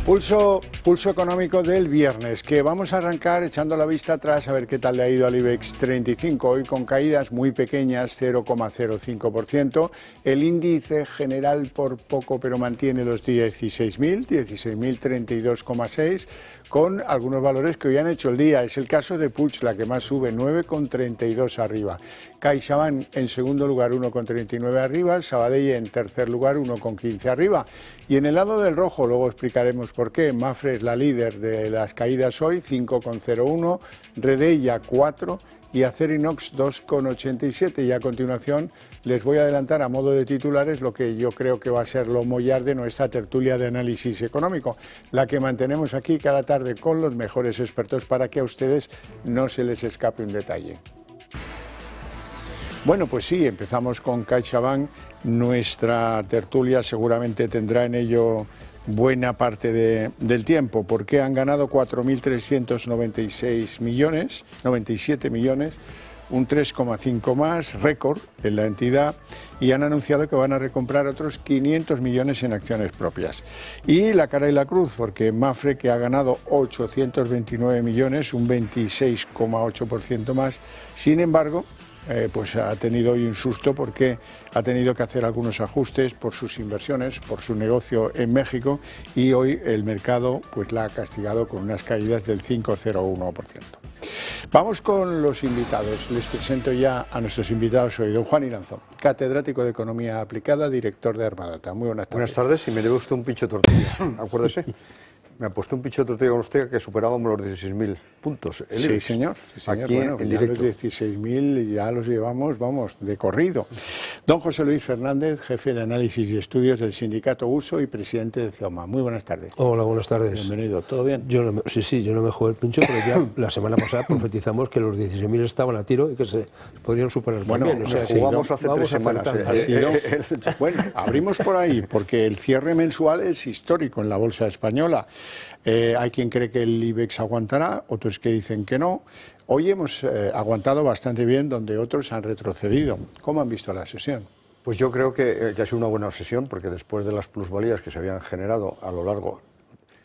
Pulso económico del viernes, que vamos a arrancar echando la vista atrás a ver qué tal le ha ido al IBEX 35, hoy con caídas muy pequeñas, 0,05%. El índice general por poco pero mantiene los 16.032,6, con algunos valores que hoy han hecho el día. Es el caso de Puig, la que más sube, 9,32 arriba. CaixaBank en segundo lugar, 1,39 arriba. Sabadell en tercer lugar, 1,15 arriba. Y en el lado del rojo, luego explicaremos por qué, Mapfre es la líder de las caídas hoy, 5,01, Redeia 4 y Acerinox 2,87. Y a continuación les voy a adelantar a modo de titulares lo que yo creo que va a ser lo mollar de nuestra tertulia de análisis económico, la que mantenemos aquí cada tarde con los mejores expertos para que a ustedes no se les escape un detalle. Bueno, pues sí, empezamos con CaixaBank. Nuestra tertulia seguramente tendrá en ello buena parte del tiempo, porque han ganado 4.396 millones, 97 millones, un 3,5 más, récord en la entidad, y han anunciado que van a recomprar otros 500 millones en acciones propias. Y la cara y la cruz, porque Mapfre, que ha ganado 829 millones, un 26,8% más, sin embargo, pues ha tenido hoy un susto porque ha tenido que hacer algunos ajustes por sus inversiones, por su negocio en México, y hoy el mercado pues la ha castigado con unas caídas del 5,01%. Vamos con los invitados. Les presento ya a nuestros invitados hoy. Don Juan Iranzón, catedrático de Economía Aplicada, director de Armadata. Muy buenas tardes. Buenas tardes, y me debe usted un pincho de tortilla, acuérdese. Me ha puesto un pincho de tortilla con usted que superábamos los 16.000 puntos. Sí, señor. Sí, señor. Aquí bueno, en ya directo. los 16.000 ya los llevamos, vamos, de corrido. Don José Luis Fernández, jefe de análisis y estudios del sindicato Uso y presidente de CEOMA. Muy buenas tardes. Hola, buenas tardes. Bienvenido. ¿Todo bien? Yo no me jugué el pincho, pero ya la semana pasada profetizamos que los 16.000 estaban a tiro y que se podrían superar también. O sea, jugamos hace 3 semanas. Bueno, abrimos por ahí, porque el cierre mensual es histórico en la bolsa española. Hay quien cree que el IBEX aguantará, otros que dicen que no. Hoy hemos aguantado bastante bien donde otros han retrocedido. ¿Cómo han visto la sesión? Pues yo creo que ha sido una buena sesión, porque después de las plusvalías que se habían generado a lo largo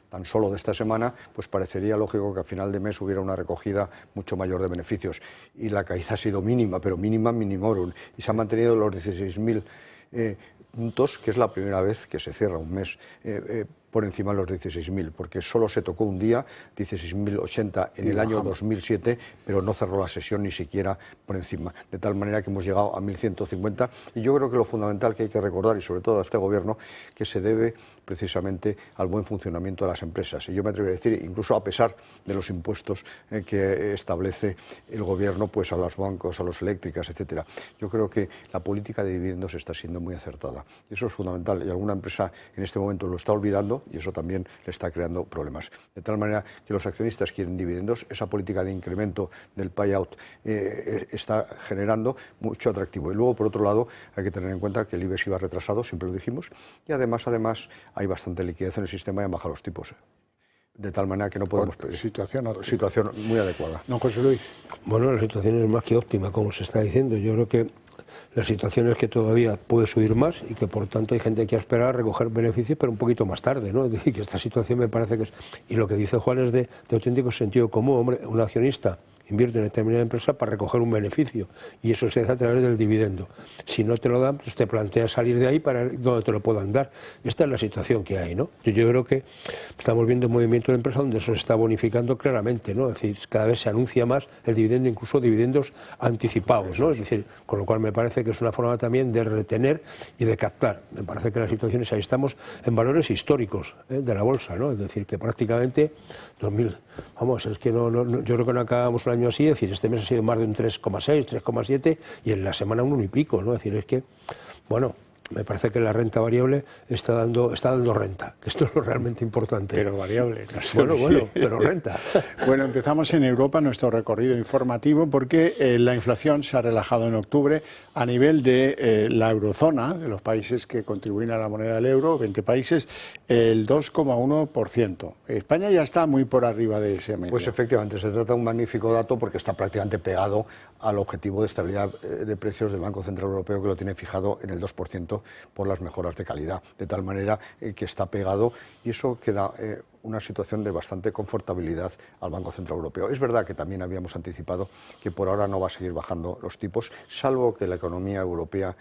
tan solo de esta semana, pues parecería lógico que a final de mes hubiera una recogida mucho mayor de beneficios. Y la caída ha sido mínima, pero mínima minimorum. Y se han mantenido los 16.000 puntos, que es la primera vez que se cierra un mes por encima de los 16.000, porque solo se tocó un día, 16.080 en el año 2007, pero no cerró la sesión ni siquiera por encima, de tal manera que hemos llegado a 1.150, y yo creo que lo fundamental que hay que recordar, y sobre todo a este gobierno, que se debe precisamente al buen funcionamiento de las empresas, y yo me atrevería a decir, incluso a pesar de los impuestos que establece el gobierno pues a los bancos, a los eléctricas, etcétera. Yo creo que la política de dividendos está siendo muy acertada, y eso es fundamental, y alguna empresa en este momento lo está olvidando, y eso también le está creando problemas. De tal manera que los accionistas quieren dividendos, esa política de incremento del payout está generando mucho atractivo. Y luego, por otro lado, hay que tener en cuenta que el IBEX iba retrasado, siempre lo dijimos, y además hay bastante liquidez en el sistema y han bajado los tipos. De tal manera que no podemos pedir. Situación muy adecuada. Don José Luis. Bueno, la situación es más que óptima, como se está diciendo. Yo creo que la situación es que todavía puede subir más y que por tanto hay gente que espera a recoger beneficios, pero un poquito más tarde, ¿no? Es decir, que esta situación me parece que es... Y lo que dice Juan es de auténtico sentido común. Hombre, un accionista invierte en determinada empresa para recoger un beneficio, y eso se hace a través del dividendo. Si no te lo dan, pues te planteas salir de ahí para donde te lo puedan dar. Esta es la situación que hay, ¿no? Yo creo que estamos viendo un movimiento de empresa donde eso se está bonificando claramente, ¿no? Es decir, cada vez se anuncia más el dividendo, incluso dividendos anticipados, ¿no? Es decir, con lo cual me parece que es una forma también de retener y de captar. Me parece que las situaciones ahí estamos en valores históricos de la bolsa, ¿no? Es decir, que prácticamente 2000, vamos, es que yo creo que no acabamos un año así, es decir, este mes ha sido más de un 3,6, 3,7 y en la semana un 1 y pico, ¿no? Es decir, es que, bueno, me parece que la renta variable está dando renta, que esto es lo realmente importante. Pero variable. No sé bueno, pero renta. Bueno, empezamos en Europa nuestro recorrido informativo porque la inflación se ha relajado en octubre a nivel de la eurozona, de los países que contribuyen a la moneda del euro, 20 países, el 2,1%. España ya está muy por arriba de ese medio. Pues efectivamente, se trata de un magnífico dato porque está prácticamente pegado al objetivo de estabilidad de precios del Banco Central Europeo, que lo tiene fijado en el 2% por las mejoras de calidad, de tal manera que está pegado, y eso queda una situación de bastante confortabilidad al Banco Central Europeo. Es verdad que también habíamos anticipado que por ahora no va a seguir bajando los tipos, salvo que la economía europea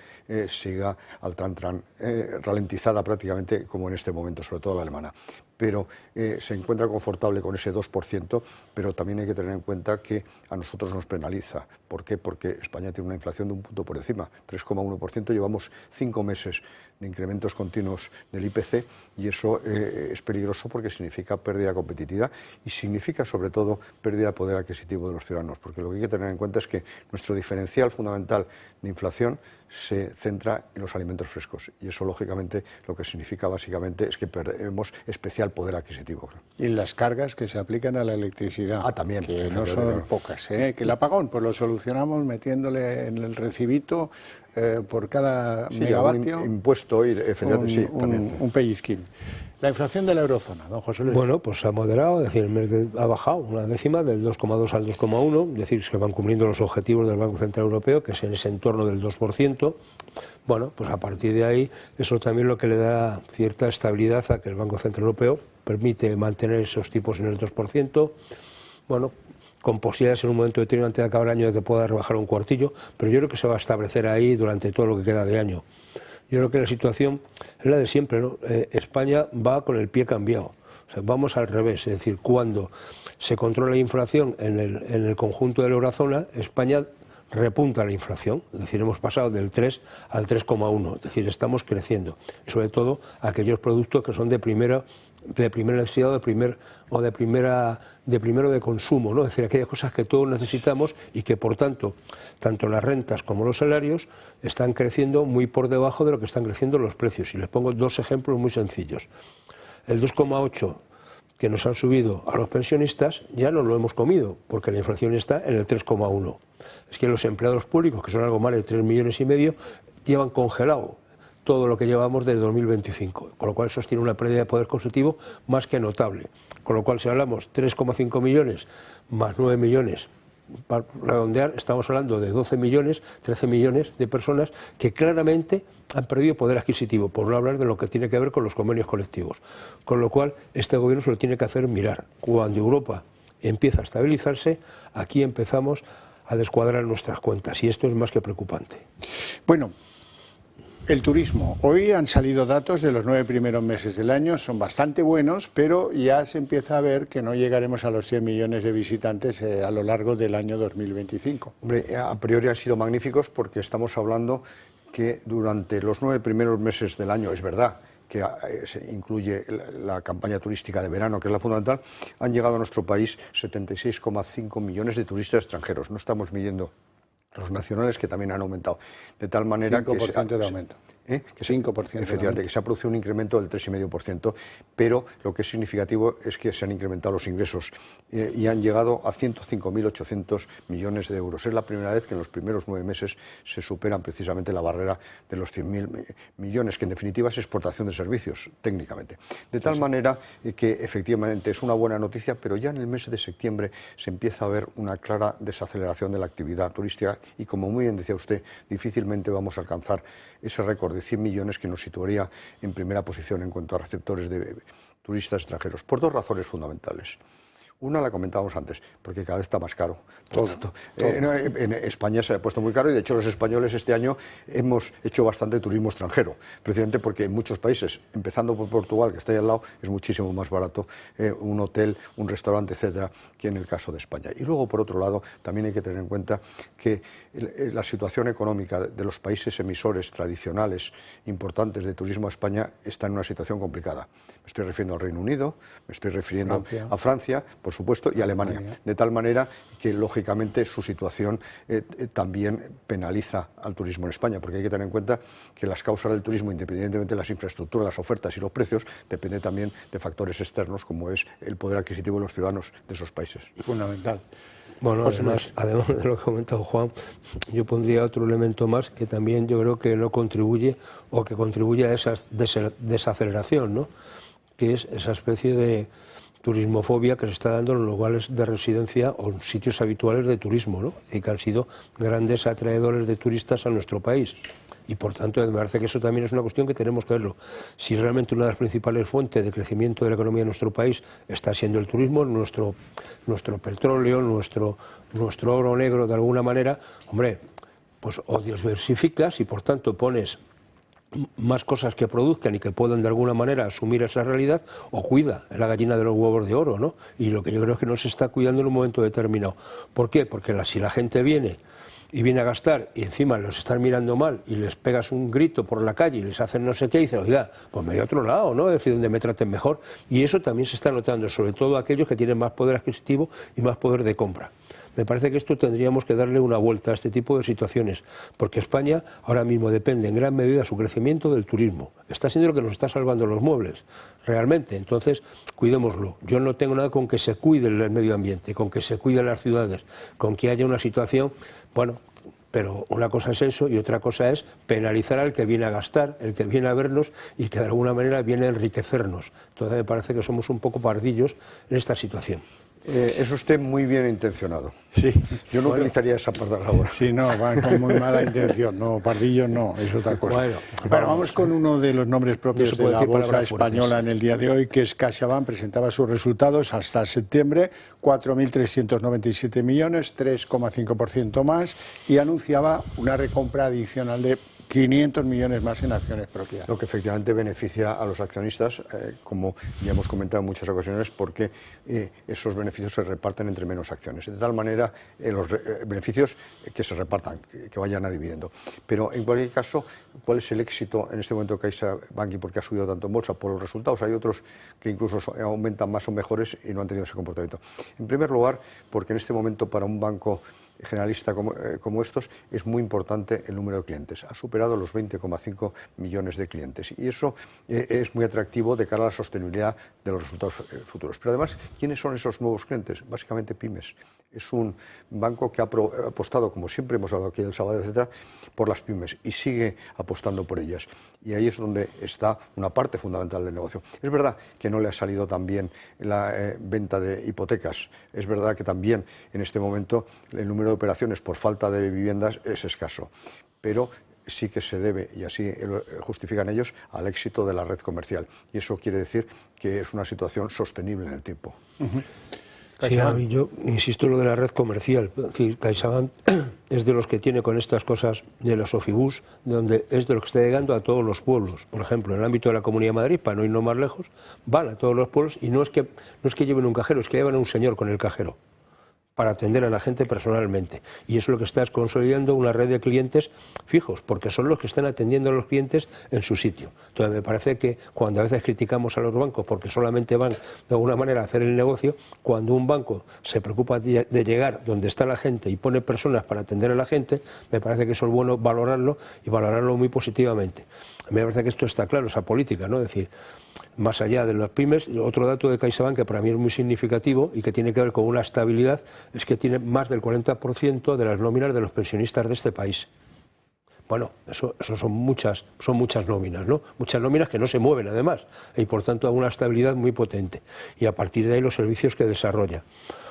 siga al tran-tran, ralentizada prácticamente como en este momento, sobre todo la alemana. Pero se encuentra confortable con ese 2%, pero también hay que tener en cuenta que a nosotros nos penaliza. ¿Por qué? Porque España tiene una inflación de un punto por encima, 3,1%, llevamos 5 meses de incrementos continuos del IPC y eso es peligroso porque significa pérdida de competitividad y significa sobre todo pérdida de poder adquisitivo de los ciudadanos, porque lo que hay que tener en cuenta es que nuestro diferencial fundamental de inflación se centra en los alimentos frescos y eso lógicamente lo que significa básicamente es que perdemos especial poder adquisitivo. Y las cargas que se aplican a la electricidad, también, que no son pocas, que el apagón pues lo solucionamos metiéndole en el recibito por cada megavatio un impuesto y un pellizquín. La inflación de la eurozona, don José Luis. Bueno, pues se ha moderado, es decir, el mes ha bajado una décima, del 2,2 al 2,1, es decir, se van cumpliendo los objetivos del Banco Central Europeo, que es en ese entorno del 2%. Bueno, pues a partir de ahí, eso también lo que le da cierta estabilidad a que el Banco Central Europeo permite mantener esos tipos en el 2%. Bueno, con posibilidades en un momento determinado antes de acabar el año de que pueda rebajar un cuartillo, pero yo creo que se va a establecer ahí durante todo lo que queda de año. Yo creo que la situación es la de siempre, ¿no? España va con el pie cambiado, o sea, vamos al revés, es decir, cuando se controla la inflación en el conjunto de la eurozona, España repunta la inflación, es decir, hemos pasado del 3 al 3,1, es decir, estamos creciendo, y sobre todo aquellos productos que son de primera necesidad o de primero de consumo, ¿no? Es decir, aquellas cosas que todos necesitamos y que por tanto las rentas como los salarios están creciendo muy por debajo de lo que están creciendo los precios. Y les pongo dos ejemplos muy sencillos. El 2,8 que nos han subido a los pensionistas ya no lo hemos comido, porque la inflación está en el 3,1. Es que los empleados públicos, que son algo más de 3,5 millones, llevan congelado todo lo que llevamos desde 2025, con lo cual eso tiene una pérdida de poder adquisitivo más que notable. Con lo cual, si hablamos 3,5 millones más 9 millones, para redondear, estamos hablando de 12 millones, 13 millones de personas que claramente han perdido poder adquisitivo, por no hablar de lo que tiene que ver con los convenios colectivos. Con lo cual, este gobierno se lo tiene que hacer mirar. Cuando Europa empieza a estabilizarse, aquí empezamos a descuadrar nuestras cuentas, y esto es más que preocupante. Bueno, el turismo. Hoy han salido datos de los 9 primeros meses del año, son bastante buenos, pero ya se empieza a ver que no llegaremos a los 100 millones de visitantes a lo largo del año 2025. Hombre, a priori han sido magníficos porque estamos hablando que durante los 9 primeros meses del año, es verdad que se incluye la campaña turística de verano, que es la fundamental, han llegado a nuestro país 76,5 millones de turistas extranjeros. No estamos midiendo los nacionales, que también han aumentado, de tal manera 5% de aumento. Que 5%. Efectivamente, que se ha producido un incremento del 3,5%, pero lo que es significativo es que se han incrementado los ingresos y han llegado a 105.800 millones de euros. Es la primera vez que en los primeros 9 meses se superan precisamente la barrera de los 100.000 millones, que en definitiva es exportación de servicios, técnicamente. De tal manera que efectivamente es una buena noticia, pero ya en el mes de septiembre se empieza a ver una clara desaceleración de la actividad turística y, como muy bien decía usted, difícilmente vamos a alcanzar ese récord de 100 millones que nos situaría en primera posición en cuanto a receptores de turistas extranjeros, por dos razones fundamentales. Una la comentábamos antes, porque cada vez está más caro. Todo. En España se ha puesto muy caro y de hecho los españoles este año hemos hecho bastante turismo extranjero, precisamente porque en muchos países, empezando por Portugal, que está ahí al lado, es muchísimo más barato un hotel, un restaurante, etcétera, que en el caso de España. Y luego, por otro lado, también hay que tener en cuenta que la situación económica de los países emisores tradicionales importantes de turismo a España está en una situación complicada. Me estoy refiriendo al Reino Unido, me estoy refiriendo a Francia, por supuesto, y Alemania, de tal manera que, lógicamente, su situación también penaliza al turismo en España, porque hay que tener en cuenta que las causas del turismo, independientemente de las infraestructuras, las ofertas y los precios, depende también de factores externos, como es el poder adquisitivo de los ciudadanos de esos países. Fundamental. Bueno, además de lo que ha comentado Juan, yo pondría otro elemento más que también yo creo que no contribuye o que contribuye a esa desaceleración, ¿no? Que es esa especie de turismofobia que se está dando en los lugares de residencia o en sitios habituales de turismo, ¿no? Y que han sido grandes atraedores de turistas a nuestro país. Y por tanto me parece que eso también es una cuestión que tenemos que verlo. Si realmente una de las principales fuentes de crecimiento de la economía de nuestro país está siendo el turismo, nuestro petróleo, nuestro oro negro de alguna manera, hombre, pues o diversificas y por tanto pones más cosas que produzcan y que puedan de alguna manera asumir esa realidad, o cuida la gallina de los huevos de oro, ¿no? Y lo que yo creo es que no se está cuidando en un momento determinado. ¿Por qué? Porque si la gente viene a gastar y encima los están mirando mal y les pegas un grito por la calle y les hacen no sé qué y dicen, oiga, pues me voy a otro lado, ¿no? Es decir, donde me traten mejor. Y eso también se está notando, sobre todo aquellos que tienen más poder adquisitivo y más poder de compra. Me parece que esto tendríamos que darle una vuelta a este tipo de situaciones, porque España ahora mismo depende en gran medida su crecimiento del turismo. Está siendo lo que nos está salvando los muebles, realmente. Entonces, cuidémoslo. Yo no tengo nada con que se cuide el medio ambiente, con que se cuiden las ciudades, con que haya una situación, bueno, pero una cosa es eso y otra cosa es penalizar al que viene a gastar, el que viene a vernos y que de alguna manera viene a enriquecernos. Entonces me parece que somos un poco pardillos en esta situación. Es usted muy bien intencionado. Sí. Yo no utilizaría esa palabra. Sí, no, van con muy mala intención. No, pardillo no, es otra cosa. Bueno, vamos con uno de los nombres propios de la bolsa española en el día de hoy, que es CaixaBank. Presentaba sus resultados hasta septiembre, 4.397 millones, 3,5% más, y anunciaba una recompra adicional de 500 millones más en acciones propias. Lo que efectivamente beneficia a los accionistas, como ya hemos comentado en muchas ocasiones, porque esos beneficios se reparten entre menos acciones. De tal manera, los beneficios que se repartan, que vayan a dividendo. Pero en cualquier caso, ¿cuál es el éxito en este momento de CaixaBank y por qué ha subido tanto en bolsa? Por los resultados. Hay otros que incluso aumentan más o mejores y no han tenido ese comportamiento. En primer lugar, porque en este momento para un banco generalista como estos es muy importante el número de clientes. Ha superado los 20,5 millones de clientes y eso es muy atractivo de cara a la sostenibilidad de los resultados futuros. Pero además, ¿quiénes son esos nuevos clientes? Básicamente pymes. Es un banco que ha apostado, como siempre hemos hablado aquí del Sabadell, etcétera, por las pymes y sigue apostando por ellas. Y ahí es donde está una parte fundamental del negocio. Es verdad que no le ha salido tan bien la venta de hipotecas. Es verdad que también en este momento el número de operaciones por falta de viviendas es escaso, pero sí que se debe, y así justifican ellos, al éxito de la red comercial. Y eso quiere decir que es una situación sostenible en el tiempo. Sí, a mí yo insisto en lo de la red comercial. Es decir, CaixaBank es de los que tiene con estas cosas de los Ofibus, donde es de los que está llegando a todos los pueblos. Por ejemplo, en el ámbito de la Comunidad de Madrid, para no irnos más lejos, van a todos los pueblos y no es que lleven un cajero, es que llevan a un señor con el cajero para atender a la gente personalmente. Y eso es lo que está consolidando una red de clientes fijos, porque son los que están atendiendo a los clientes en su sitio. Entonces me parece que cuando a veces criticamos a los bancos porque solamente van de alguna manera a hacer el negocio, cuando un banco se preocupa de llegar donde está la gente y pone personas para atender a la gente, me parece que eso es bueno valorarlo y valorarlo muy positivamente. Me parece que esto está claro, esa política, ¿no? Es decir, más allá de las pymes, otro dato de CaixaBank que para mí es muy significativo y que tiene que ver con una estabilidad es que tiene más del 40% de las nóminas de los pensionistas de este país. Bueno, eso son muchas nóminas, ¿no? Muchas nóminas que no se mueven además y por tanto una estabilidad muy potente. Y a partir de ahí los servicios que desarrolla.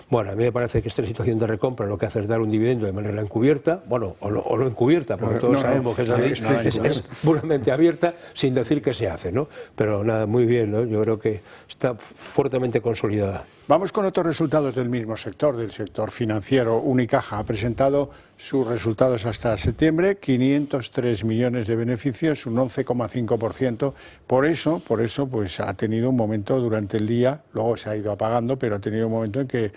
Bueno, a mí me parece que esta situación de recompra lo que hace es dar un dividendo de manera encubierta, bueno, o no encubierta, porque todos sabemos que es así, es puramente abierta, sin decir que se hace, ¿no? Pero nada, muy bien, ¿no? Yo creo que está fuertemente consolidada. Vamos con otros resultados del mismo sector, del sector financiero. Unicaja ha presentado sus resultados hasta septiembre, 503 millones de beneficios, un 11,5%. Por eso, pues ha tenido un momento durante el día, luego se ha ido apagando, pero ha tenido un momento en que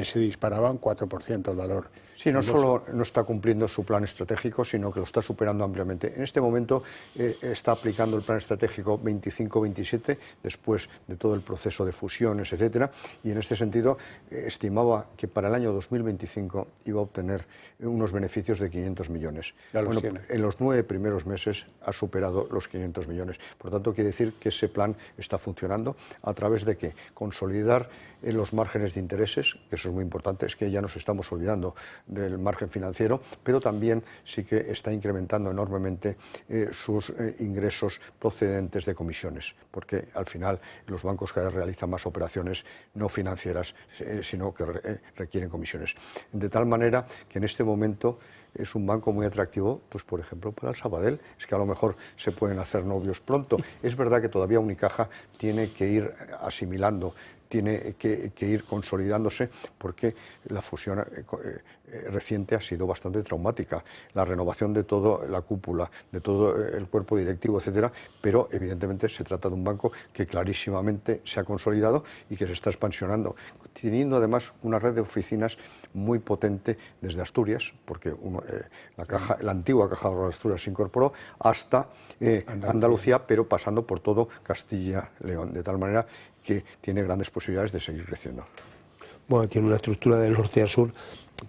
se disparaba un 4% el valor. Sí, no solo no está cumpliendo su plan estratégico, sino que lo está superando ampliamente. En este momento está aplicando el plan estratégico 25-27, después de todo el proceso de fusiones, etcétera, y en este sentido estimaba que para el año 2025 iba a obtener unos beneficios de 500 millones. Bueno, en los 9 primeros meses ha superado los 500 millones. Por tanto, quiere decir que ese plan está funcionando a través de que consolidar los márgenes de intereses, que eso es muy importante, es que ya nos estamos olvidando del margen financiero, pero también sí que está incrementando enormemente sus ingresos procedentes de comisiones, porque al final los bancos cada vez realizan más operaciones no financieras, sino que requieren comisiones. De tal manera que en este momento es un banco muy atractivo, pues por ejemplo para el Sabadell, es que a lo mejor se pueden hacer novios pronto. Es verdad que todavía Unicaja tiene que ir asimilando, tiene que ir consolidándose, porque la fusión reciente ha sido bastante traumática, la renovación de toda la cúpula, de todo el cuerpo directivo, etcétera, pero evidentemente se trata de un banco que clarísimamente se ha consolidado y que se está expansionando, teniendo además una red de oficinas muy potente desde Asturias, porque la antigua Caja de Ahorro de Asturias se incorporó hasta Andalucía, pero pasando por todo Castilla-León, de tal manera que tiene grandes posibilidades de seguir creciendo. Bueno, tiene una estructura del norte a sur,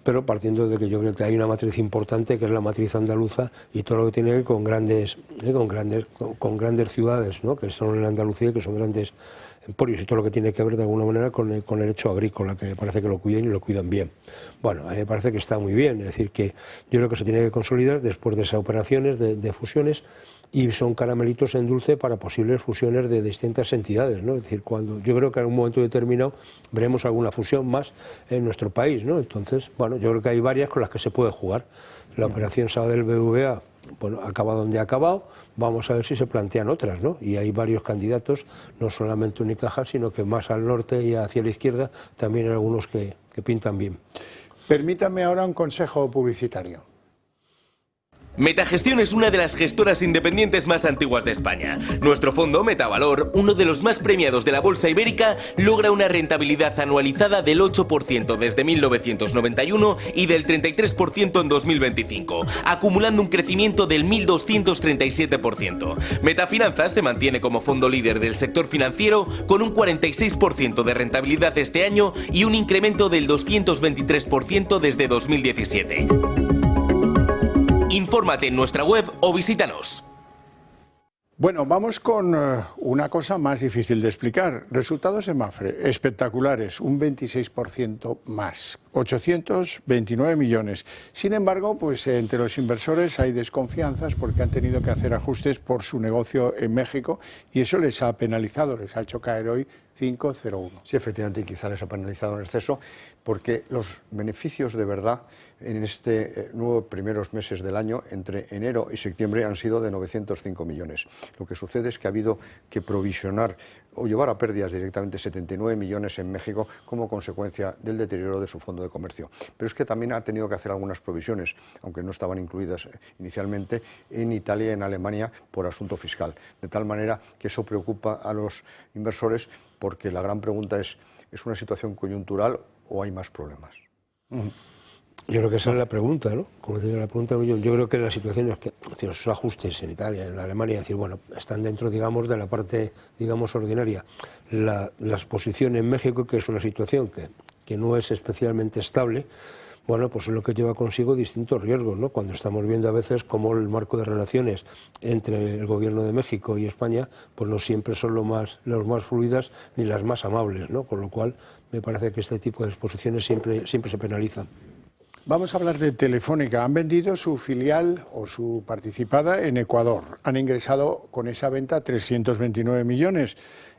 pero partiendo de que yo creo que hay una matriz importante, que es la matriz andaluza, y todo lo que tiene que ver con grandes ciudades, ¿no?, que son en Andalucía, que son grandes emporios, y todo lo que tiene que ver de alguna manera con el hecho agrícola, que me parece que lo cuidan y lo cuidan bien. Bueno, a mí me parece que está muy bien, es decir, que yo creo que se tiene que consolidar después de esas operaciones de fusiones, y son caramelitos en dulce para posibles fusiones de distintas entidades, ¿no? Es decir, yo creo que en un momento determinado veremos alguna fusión más en nuestro país, ¿no? Entonces, bueno, yo creo que hay varias con las que se puede jugar. La operación Sabadell BBVA, bueno, ha acabado donde ha acabado, vamos a ver si se plantean otras, ¿no? Y hay varios candidatos, no solamente Unicaja, sino que más al norte y hacia la izquierda también hay algunos que pintan bien. Permítame ahora un consejo publicitario. Metagestión es una de las gestoras independientes más antiguas de España. Nuestro fondo Metavalor, uno de los más premiados de la bolsa ibérica, logra una rentabilidad anualizada del 8% desde 1991 y del 33% en 2025, acumulando un crecimiento del 1.237%. Metafinanzas se mantiene como fondo líder del sector financiero con un 46% de rentabilidad este año y un incremento del 223% desde 2017. Infórmate en nuestra web o visítanos. Bueno, vamos con una cosa más difícil de explicar. Resultados en Mapfre espectaculares, un 26% más, 829 millones. Sin embargo, pues entre los inversores hay desconfianzas porque han tenido que hacer ajustes por su negocio en México y eso les ha penalizado, les ha hecho caer hoy 5,01. Sí, efectivamente, y quizá les ha penalizado en exceso, porque los beneficios de verdad en este nuevos primeros meses del año, entre enero y septiembre, han sido de 905 millones. Lo que sucede es que ha habido que provisionar o llevar a pérdidas directamente 79 millones en México como consecuencia del deterioro de su fondo de comercio. Pero es que también ha tenido que hacer algunas provisiones, aunque no estaban incluidas inicialmente, en Italia y en Alemania por asunto fiscal. De tal manera que eso preocupa a los inversores, porque la gran pregunta ¿es una situación coyuntural o hay más problemas? Yo creo que esa es la pregunta, ¿no? Como decía la pregunta, yo creo que la situación es que esos ajustes en Italia, en Alemania, es decir, bueno, están dentro, digamos, de la parte, digamos, ordinaria. La exposición en México, que es una situación que no es especialmente estable, bueno, pues es lo que lleva consigo distintos riesgos, ¿no? Cuando estamos viendo a veces cómo el marco de relaciones entre el gobierno de México y España, pues no siempre son los más fluidas ni las más amables, ¿no? Con lo cual me parece que este tipo de exposiciones siempre se penalizan. Vamos a hablar de Telefónica. Han vendido su filial o su participada en Ecuador. Han ingresado con esa venta 329 millones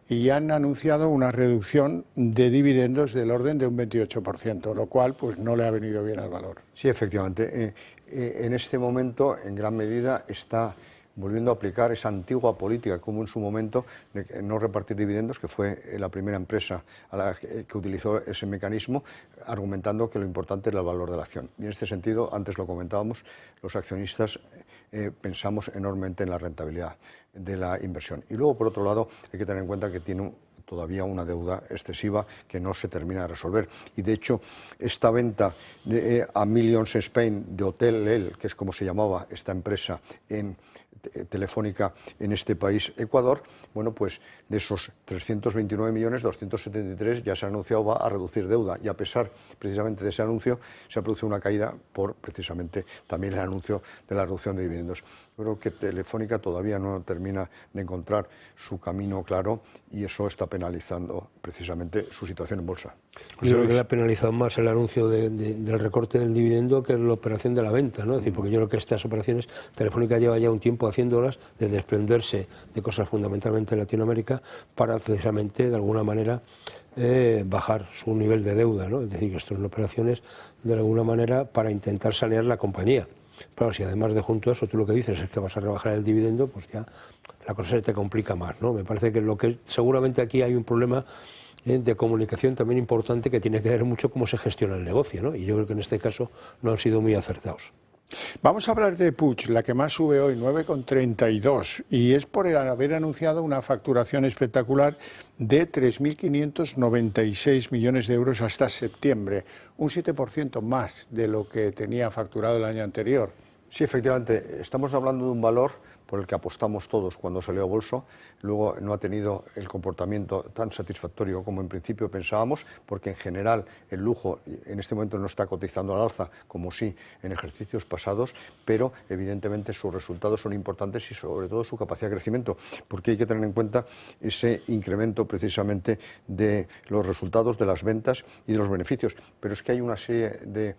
y han anunciado una reducción de dividendos del orden de un 28%, lo cual pues no le ha venido bien al valor. Sí, efectivamente. En este momento, en gran medida, está volviendo a aplicar esa antigua política, como en su momento de no repartir dividendos, que fue la primera empresa a la que utilizó ese mecanismo, argumentando que lo importante era el valor de la acción. Y en este sentido, antes lo comentábamos, los accionistas pensamos enormemente en la rentabilidad de la inversión. Y luego, por otro lado, hay que tener en cuenta que tiene todavía una deuda excesiva que no se termina de resolver. Y de hecho, esta venta a Millions Spain de Hotel El, que es como se llamaba esta empresa en Telefónica en este país, Ecuador, bueno, pues de esos 329 millones, 273 ya se ha anunciado va a reducir deuda, y a pesar precisamente de ese anuncio se ha producido una caída por precisamente también el anuncio de la reducción de dividendos. Yo creo que Telefónica todavía no termina de encontrar su camino claro y eso está penalizando precisamente su situación en bolsa. Yo creo que le ha penalizado más el anuncio del recorte del dividendo que la operación de la venta, ¿no? Es decir, porque yo creo que estas operaciones, Telefónica lleva ya un tiempo haciéndolas, de desprenderse de cosas fundamentalmente en Latinoamérica para precisamente, de alguna manera, bajar su nivel de deuda, ¿no? Es decir, que esto son operaciones, de alguna manera, para intentar sanear la compañía. Pero si además de junto a eso tú lo que dices es que vas a rebajar el dividendo, pues ya la cosa se te complica más, ¿no? Me parece que seguramente aquí hay un problema de comunicación también importante que tiene que ver mucho cómo se gestiona el negocio, ¿no? Y yo creo que en este caso no han sido muy acertados. Vamos a hablar de Puig, la que más sube hoy, 9,32, y es por haber anunciado una facturación espectacular de 3.596 millones de euros hasta septiembre, un 7% más de lo que tenía facturado el año anterior. Sí, efectivamente, estamos hablando de un valor por el que apostamos todos cuando salió a bolsa, luego no ha tenido el comportamiento tan satisfactorio como en principio pensábamos, porque en general el lujo en este momento no está cotizando al alza como sí en ejercicios pasados, pero evidentemente sus resultados son importantes y sobre todo su capacidad de crecimiento, porque hay que tener en cuenta ese incremento precisamente de los resultados de las ventas y de los beneficios, pero es que hay una serie de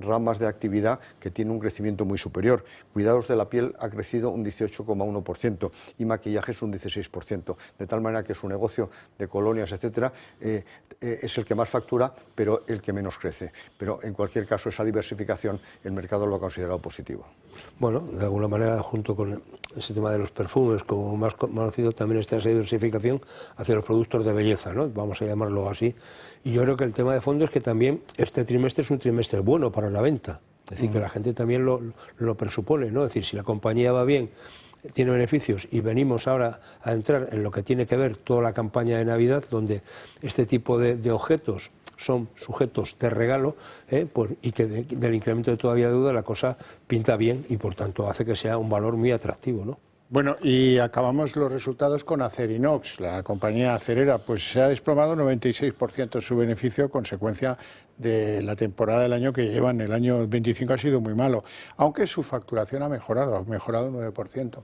ramas de actividad que tiene un crecimiento muy superior. Cuidados de la piel ha crecido un 18,1% y maquillajes un 16%, de tal manera que su negocio de colonias, etcétera, es el que más factura, pero el que menos crece. Pero en cualquier caso, esa diversificación el mercado lo ha considerado positivo. Bueno, de alguna manera, junto con ese tema de los perfumes, como más conocido, también está esa diversificación hacia los productos de belleza, ¿no? Vamos a llamarlo así. Y yo creo que el tema de fondo es que también este trimestre es un trimestre bueno para la venta. Es decir, que la gente también lo presupone, ¿no? Es decir, si la compañía va bien, tiene beneficios y venimos ahora a entrar en lo que tiene que ver toda la campaña de Navidad, donde este tipo de objetos son sujetos de regalo, y que del incremento de todavía deuda la cosa pinta bien y por tanto hace que sea un valor muy atractivo, ¿no? Bueno, y acabamos los resultados con Acerinox, la compañía acerera, pues se ha desplomado 96% su beneficio, consecuencia de la temporada del año que llevan. El año 25 ha sido muy malo, aunque su facturación ha mejorado un 9%.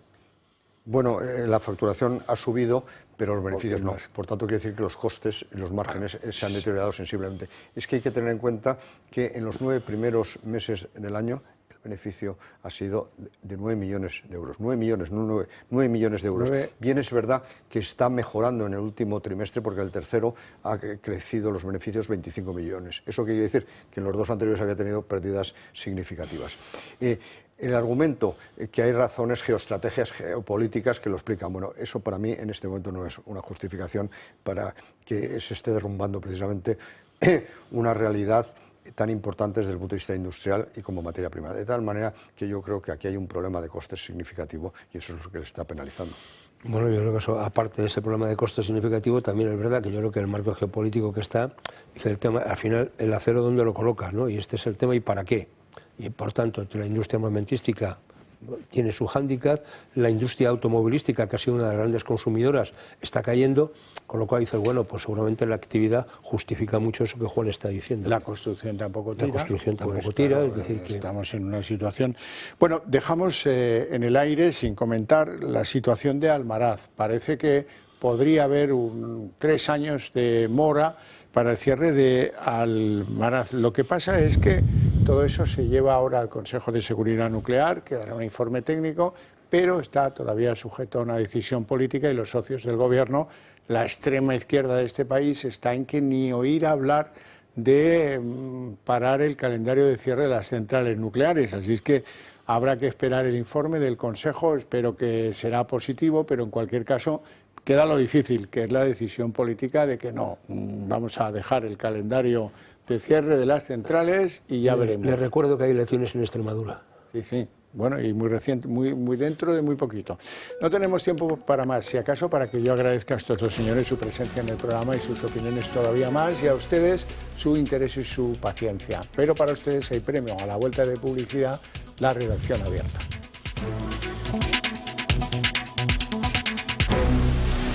Bueno, la facturación ha subido, pero los beneficios no. Por tanto, quiere decir que los costes y los márgenes se han deteriorado sensiblemente. Es que hay que tener en cuenta que en los 9 primeros meses del año el beneficio ha sido de 9 millones de euros. 9 millones, no 9 millones de euros. Bien es verdad que está mejorando en el último trimestre porque el tercero ha crecido los beneficios 25 millones. Eso quiere decir que en los dos anteriores había tenido pérdidas significativas. El argumento que hay razones geoestrategias geopolíticas que lo explican, bueno, eso para mí en este momento no es una justificación para que se esté derrumbando precisamente una realidad tan importante desde el punto de vista industrial y como materia prima. De tal manera que yo creo que aquí hay un problema de costes significativo y eso es lo que le está penalizando. Bueno, yo creo que eso, aparte de ese problema de costes significativo, también es verdad que yo creo que el marco geopolítico que está, dice el tema, al final el acero dónde lo colocas, ¿no? Y este es el tema y para qué. Y por tanto, la industria armamentística tiene su hándicap, la industria automovilística, que ha sido una de las grandes consumidoras, está cayendo, con lo cual dice, bueno, pues seguramente la actividad justifica mucho eso que Juan está diciendo. La construcción tampoco tira. La construcción tampoco tira, claro, es decir que estamos en una situación... Bueno, dejamos en el aire, sin comentar, la situación de Almaraz. Parece que podría haber 3 años de mora para el cierre de Almaraz. Lo que pasa es que todo eso se lleva ahora al Consejo de Seguridad Nuclear, que dará un informe técnico, pero está todavía sujeto a una decisión política y los socios del Gobierno, la extrema izquierda de este país, está en que ni oír hablar de parar el calendario de cierre de las centrales nucleares. Así es que habrá que esperar el informe del Consejo, espero que será positivo, pero en cualquier caso queda lo difícil, que es la decisión política de que no, vamos a dejar el calendario de cierre de las centrales y ya veremos. Les recuerdo que hay elecciones en Extremadura. Sí, sí. Bueno, y muy reciente, muy dentro de muy poquito. No tenemos tiempo para más, si acaso para que yo agradezca a estos dos señores su presencia en el programa y sus opiniones todavía más, y a ustedes su interés y su paciencia. Pero para ustedes hay premio. A la vuelta de publicidad, la redacción abierta.